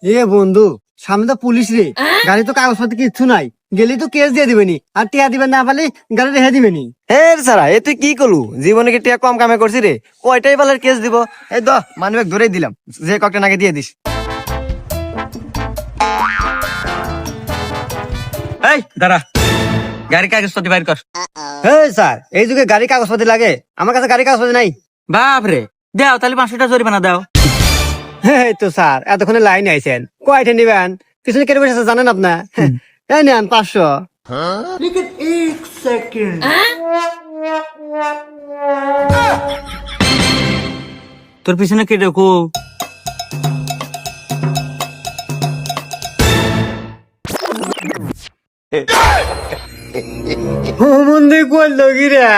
এ বন্ধু, সামনে তো পুলিশ রে, গাড়ি তো কাগজপত্র কিচ্ছু নাই, গেলি তো কেস দিয়ে দিবেনি, আর টিয়া দিবেন না পারলে গাড়ি রেখে দিবেনি। হে সারা এ তুই কি করলু? জীবনে কি টিয়া কম কামে করছি রে? কয়টাই বালের কেস দিব? এই দ মানবেক ধরেই দিলাম, যে কয়েকটা নাকি দিয়ে দিস। এই দাঁড়া, গাড়ি কাগজপত্র বাইর কর। হ্যাঁ স্যার, এই যুগে গাড়ি কাগজপত্র লাগে? আমার কাছে গাড়ি কাগজপত্র নাই। বাপ রে, দাও তাহলে 500 টাকা জরিমানা দাও। হ্যাঁ তো স্যার, এতক্ষণে লাইনে আইছেন, কয়টা নিবেন? পিছনে কেটে বসেছে জানেন আপনার? এই নেন 500। তোর পিছনে কে দেখো? ও মন্দির করলো গিরা।